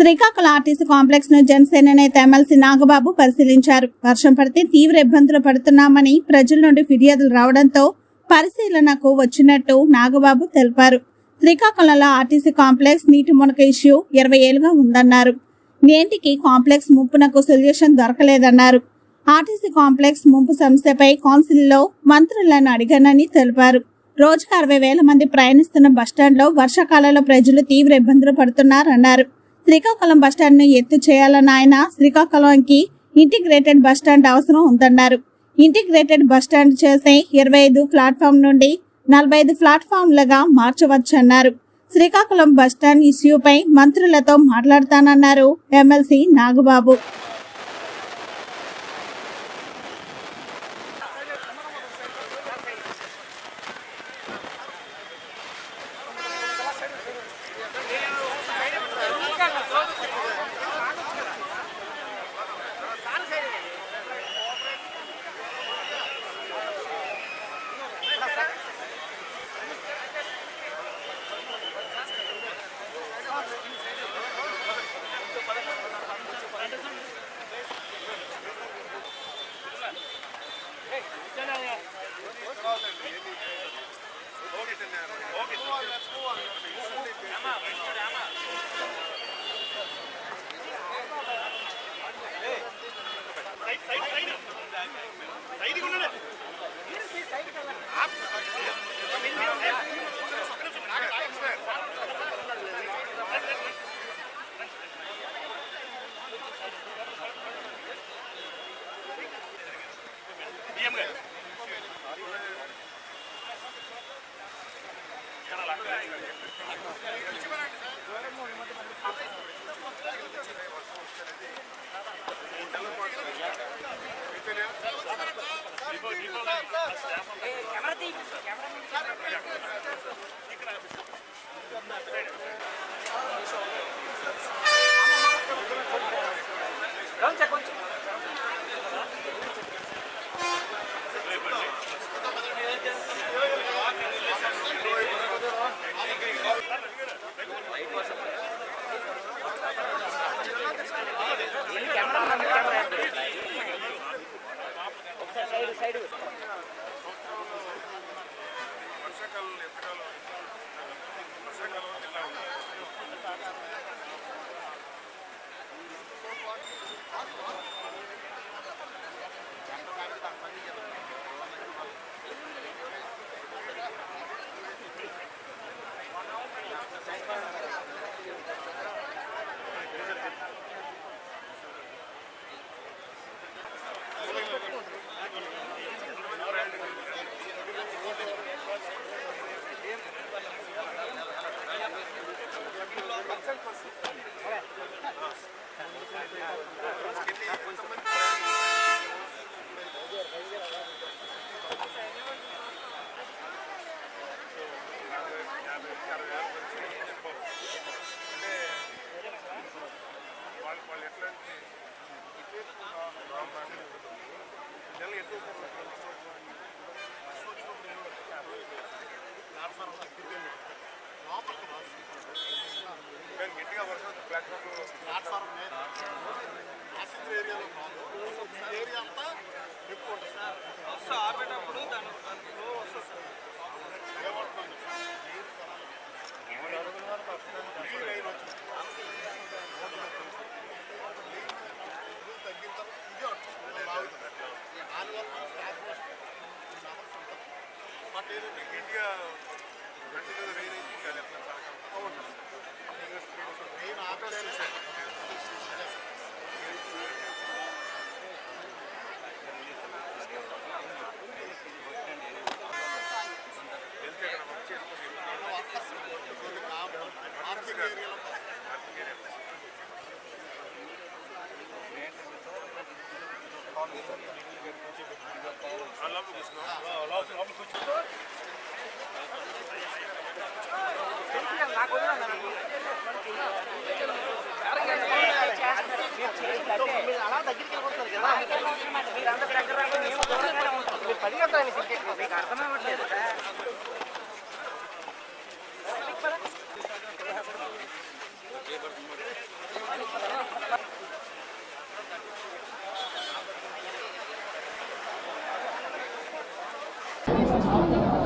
Srikakulam RTC complex ను జనసేన నేత MLC Nagababu పరిశీలించారు. వర్షం పడితే తీవ్ర ఇబ్బందులు పడుతున్నామని ప్రజల నుండి ఫిర్యాదులు రావడంతో పరిశీలనకు వచ్చినట్టు నాగబాబు తెలిపారు. శ్రీకాకుళంలో ఆర్టీసీ కాంప్లెక్స్ నీటి మునక ఇష్యూ 20 ఏళ్లుగా ఉందన్నారు. నేటికి కాంప్లెక్స్ ముప్పునకు సొల్యూషన్ దొరకలేదన్నారు. ఆర్టీసీ కాంప్లెక్స్ ముంపు సమస్యపై కౌన్సిల్లో మంత్రులను అడిగానని తెలిపారు. రోజుకు 60,000 మంది ప్రయాణిస్తున్న బస్టాండ్లో వర్షాకాలంలో ప్రజలు తీవ్ర ఇబ్బందులు పడుతున్నారన్నారు. శ్రీకాకుళం బస్టాండ్ ను ఎత్తు చేయాలన్న ఆయన శ్రీకాకుళంకి ఇంటిగ్రేటెడ్ బస్టాండ్ అవసరం ఉందన్నారు. ఇంటిగ్రేటెడ్ బస్టాండ్ చేసే 25 ప్లాట్ఫామ్ నుండి 45 ప్లాట్ఫామ్లుగా మార్చవచ్చన్నారు. శ్రీకాకుళం బస్టాండ్ ఇష్యూపై మంత్రులతో మాట్లాడతానన్నారు ఎమ్మెల్సీ నాగబాబు.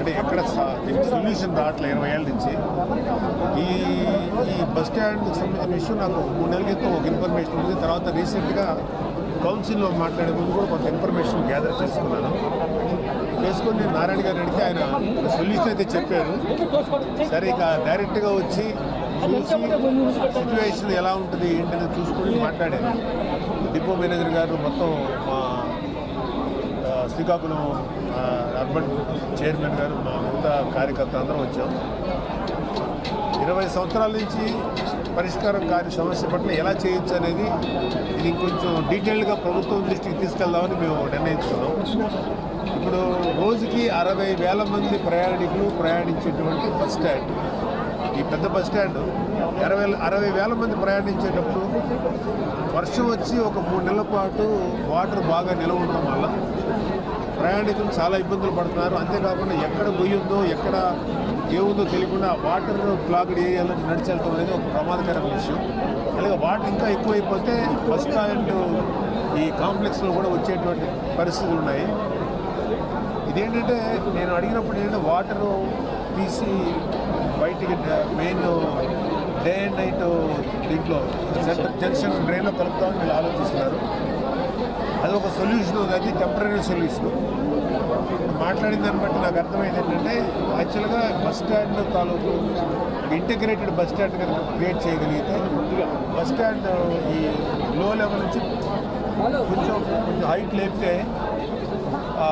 అంటే ఎక్కడ దీనికి సొల్యూషన్ రావట్లేదు 20 ఏళ్ళ నుంచి. ఈ బస్ స్టాండ్కి సంబంధించిన విషయం నాకు 3 నెలల క్రితం ఒక ఇన్ఫర్మేషన్ ఉంది. తర్వాత రీసెంట్గా కౌన్సిల్లో మాట్లాడే ముందు కూడా కొంత ఇన్ఫర్మేషన్ గ్యాదర్ చేసుకున్నాను. చేసుకొని నేను నారాయణ గారు అడిగితే ఆయన సొల్యూషన్ అయితే చెప్పారు. సరే ఇక డైరెక్ట్గా వచ్చి చూసి సిచ్యువేషన్ ఎలా ఉంటుంది ఏంటనేది చూసుకొని మాట్లాడాను. డిపో మేనేజర్ గారు మొత్తం శ్రీకాకుళం అర్బన్ చైర్మన్ గారు మా మిగతా కార్యకర్త అందరం వచ్చాం. 20 సంవత్సరాల నుంచి పరిష్కారం కాని సమస్య పట్ల ఎలా చేయొచ్చు అనేది ఇది కొంచెం డీటెయిల్డ్గా ప్రభుత్వం దృష్టికి తీసుకెళ్దామని మేము నిర్ణయించుకున్నాం. ఇప్పుడు రోజుకి 60,000 మంది ప్రయాణికులు ప్రయాణించేటువంటి బస్ స్టాండ్, ఈ పెద్ద బస్ స్టాండ్ 60,000 మంది ప్రయాణించేటప్పుడు వర్షం వచ్చి ఒక 3 నెలల పాటు వాటర్ బాగా నిల్వ ఉండడం వల్ల ప్రయాణికులు చాలా ఇబ్బందులు పడుతున్నారు. అంతేకాకుండా ఎక్కడ గొయ్యి ఉందో ఎక్కడ ఏముందో తెలియకుండా వాటర్ క్లాగ్డ్ ఏరియాలో నడిచెళ్తాం అనేది ఒక ప్రమాదకరమైన విషయం. అలాగే వాటర్ ఇంకా ఎక్కువైపోతే బస్ స్టాండ్ ఈ కాంప్లెక్స్లో కూడా వచ్చేటువంటి పరిస్థితులు ఉన్నాయి. ఇదేంటంటే నేను అడిగినప్పుడు ఏంటంటే వాటరు తీసి బయటికి మెయిన్ డే అండ్ నైట్ దీంట్లో సెంటర్ జంక్షన్ డ్రైన్లో కలుపుతామని వీళ్ళు ఆలోచిస్తున్నారు. అది ఒక సొల్యూషన్, అది టెంపరీ సొల్యూషన్. మాట్లాడిన దాన్ని బట్టి నాకు అర్థమైంది ఏంటంటే యాక్చువల్గా బస్ స్టాండ్ తాలూకు ఇంటిగ్రేటెడ్ బస్ స్టాండ్ కనుక క్రియేట్ చేయగలిగితే బస్ స్టాండ్ ఈ లో లెవెల్ నుంచి కొంచెం హైట్ లేపితే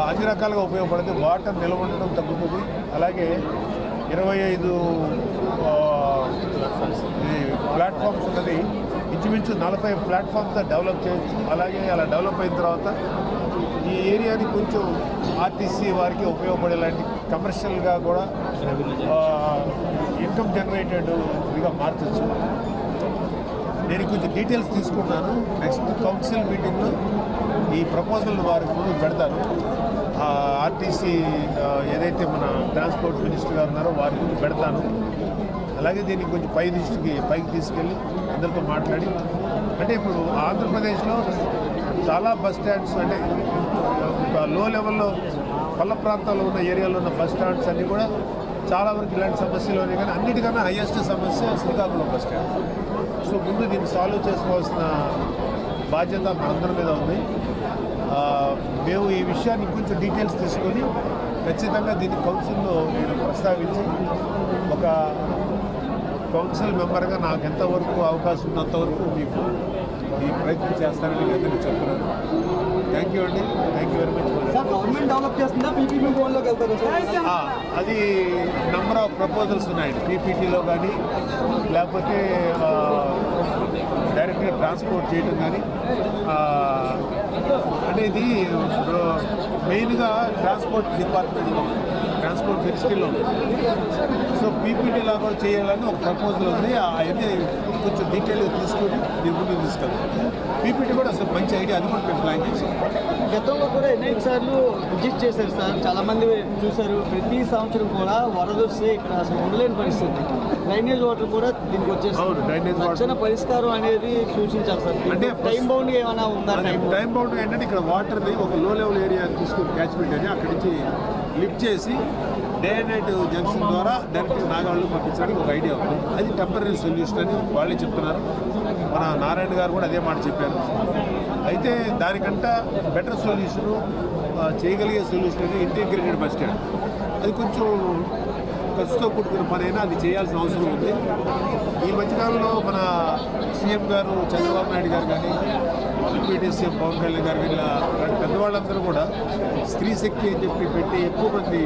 అన్ని రకాలుగా ఉపయోగపడుతుంది. వాటర్ నిల్వ ఉండడం తగ్గుతుంది. అలాగే 25 ప్లాట్ఫామ్స్ ఉన్నది ఇంచుమించు 40 ప్లాట్ఫామ్స్గా డెవలప్ చేయొచ్చు. అలాగే అలా డెవలప్ అయిన తర్వాత ఈ ఏరియాని కొంచెం ఆర్టీసీ వారికి ఉపయోగపడేలాంటి కమర్షియల్గా కూడా ఇన్కమ్ జనరేటెడ్ ఇదిగా మార్చచ్చు. నేను కొంచెం డీటెయిల్స్ తీసుకున్నాను. నెక్స్ట్ కౌన్సిల్ మీటింగ్లో ఈ ప్రపోజల్ వారికి ముందు పెడతాను. ఆర్టీసీ ఏదైతే మన ట్రాన్స్పోర్ట్ మినిస్టర్ గారు ఉన్నారో వారి ముందు పెడతాను. అలాగే దీనికి కొంచెం పైకి తీసుకెళ్ళి అందరితో మాట్లాడి, అంటే ఇప్పుడు ఆంధ్రప్రదేశ్లో చాలా బస్ స్టాండ్స్ అంటే లో లెవెల్లో పల్ల ప్రాంతాల్లో ఉన్న ఏరియాలో ఉన్న బస్ స్టాండ్స్ అన్నీ కూడా చాలా వరకు ఇలాంటి సమస్యలు ఉన్నాయి. కానీ అన్నిటికన్నా హైయెస్ట్ సమస్య శ్రీకాకుళం బస్ స్టాండ్. సో ముందు దీన్ని సాల్వ్ చేసుకోవాల్సిన బాధ్యత మనందరి మీద ఉంది. మేము ఈ విషయాన్ని కొంచెం డీటెయిల్స్ తీసుకొని ఖచ్చితంగా దీన్ని కౌన్సిల్లో నేను ప్రస్తావించి ఒక కౌన్సిల్ మెంబర్గా నాకు ఎంతవరకు అవకాశం ఉన్నంతవరకు మీకు ఈ ప్రయత్నం చేస్తానని నేను అందరికీ చెప్తున్నాను. థ్యాంక్ యూ అండి. Thank you very much. Government develop చేస్తుందా పీపీపీ ఫోన్లోకి వెళ్తారు సార్? అది నెంబర్ ఆఫ్ ప్రపోజల్స్ ఉన్నాయండి. పీపీటీలో కానీ లేకపోతే డైరెక్ట్గా ట్రాన్స్పోర్ట్ చేయడం కానీ, అంటే ఇది మెయిన్గా ట్రాన్స్పోర్ట్ డిపార్ట్మెంట్లో ట్రాన్స్పోర్ట్ మినిస్ట్రీలో ఉంది. సో పీపీటీ లాగా కూడా చేయాలని ఒక ప్రపోజల్ ఉంది. అవన్నీ కొంచెం డీటెయిల్గా తీసుకొని దీని ముందుకు తీసుకెళ్తాం. పీపీటీ కూడా అసలు మంచి ఐడియా, అది కూడా మేము ప్లాన్ చేసాం. గతంలో కూడా ఎన్నో సార్లు విజిట్ చేశారు సార్, చాలామంది చూశారు. ప్రతి సంవత్సరం కూడా వరద వస్తే ఇక్కడ అసలు ఉండలేని పరిస్థితి. డ్రైనేజ్ వాటర్ కూడా దీనికి వచ్చేసి డ్రైనేజ్ వాటర్ పరిష్కారం అనేది సూచించారు సార్. అంటే టైం బౌండ్ ఏమైనా ఉందా? టైం బౌండ్ ఏంటంటే ఇక్కడ వాటర్ని ఒక లో లెవెల్ ఏరియా తీసుకుని క్యాచ్మెంట్ అని అక్కడి నుంచి లిఫ్ట్ చేసి డే అండ్ నైట్ జంక్షన్ ద్వారా డైరెక్ట్గా నాగాళ్ళు పంపించడానికి ఒక ఐడియా ఉంది. అది టెంపరీ సొల్యూషన్ అని వాళ్ళే చెప్తున్నారు. మన నారాయణ గారు కూడా అదే మాట చెప్పారు. అయితే దానికంటే బెటర్ సొల్యూషను చేయగలిగే సొల్యూషన్ అనేది ఇంటిగ్రేటెడ్ బస్ స్టాండ్. అది కొంచెం ఖర్చుతో కూడుకున్న పని అయినా అది చేయాల్సిన అవసరం ఉంది. ఈ మధ్యకాలంలో మన సీఎం గారు చంద్రబాబు నాయుడు గారు కానీ డిప్యూటీ సీఎం పవన్ కళ్యాణ్ గారు ఇలా పెద్దవాళ్ళందరూ కూడా స్త్రీ శక్తి అని చెప్పి పెట్టి ఎక్కువ మంది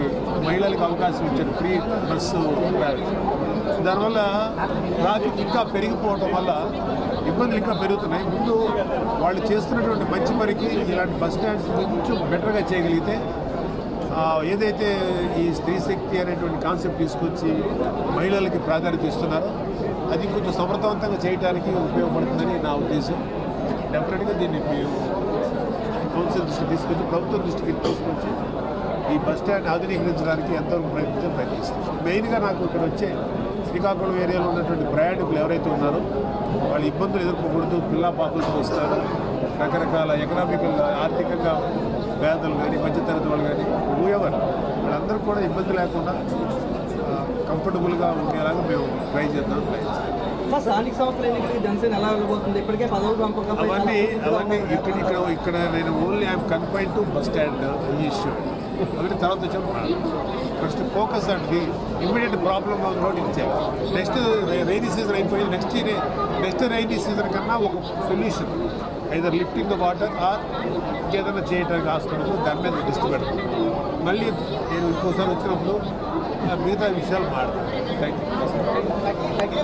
మహిళలకు అవకాశం ఇచ్చారు ఫ్రీ బస్సు ట్రావెల్. దానివల్ల ట్రాఫిక్ ఇంకా పెరిగిపోవడం వల్ల ఇబ్బందులు ఇంకా పెరుగుతున్నాయి. ముందు వాళ్ళు చేస్తున్నటువంటి మంచి పనికి ఇలాంటి బస్ స్టాండ్స్ కొంచెం బెటర్గా చేయగలిగితే ఏదైతే ఈ స్త్రీ శక్తి అనేటువంటి కాన్సెప్ట్ తీసుకొచ్చి మహిళలకి ప్రాధాన్యత ఇస్తున్నారో అది కొంచెం సమర్థవంతంగా చేయడానికి ఉపయోగపడుతుందని నా ఉద్దేశం. డెఫినెట్గా దీన్ని కౌన్సిల్ దృష్టికి తీసుకొచ్చి ప్రభుత్వం దృష్టికి తీసుకొచ్చి ఈ బస్ స్టాండ్ ఆధునీకరించడానికి ఎంతవరకు ప్రయత్నిస్తాం. మెయిన్గా నాకు ఇక్కడ వచ్చే శ్రీకాకుళం ఏరియాలో ఉన్నటువంటి ప్రయాణికులు ఎవరైతే ఉన్నారో వాళ్ళు ఇబ్బందులు ఎదుర్కోకూడదు. పిల్ల పాపలతో వస్తారు, రకరకాల ఎకనామికల్ ఆర్థికంగా పేదలు కానీ మధ్యతరగతి వాళ్ళు కానీ ఎవరు వాళ్ళందరూ కూడా ఇబ్బంది లేకుండా కంఫర్టబుల్గా ఉండేలాగా మేము ట్రై చేద్దాం సార్ స్థానిక సంస్థల ఎన్నికలకి జనసేన ఎలా వెళ్ళబోతుంది? ఇప్పటికే పదవులు పంపకం అవన్నీ ఇక్కడ నేను only I'm confine to bus stand ఈ ఇష్యూ అవన్నీ తర్వాత వచ్చాము first focus on the immediate problem on road ఇచ్చారు. నెక్స్ట్ రైనీ సీజన్ అయిపోయి నెక్స్ట్ రైనీ సీజన్ కన్నా ఒక solution either lifting the water or ఇంకేదైనా చేయడానికి ఆస్కారం దాని మీద దృష్టి పెడతాం. మళ్ళీ నేను ఇంకోసారి వచ్చినప్పుడు మిగతా విషయాలు మాట్లాడతాను. Thank you.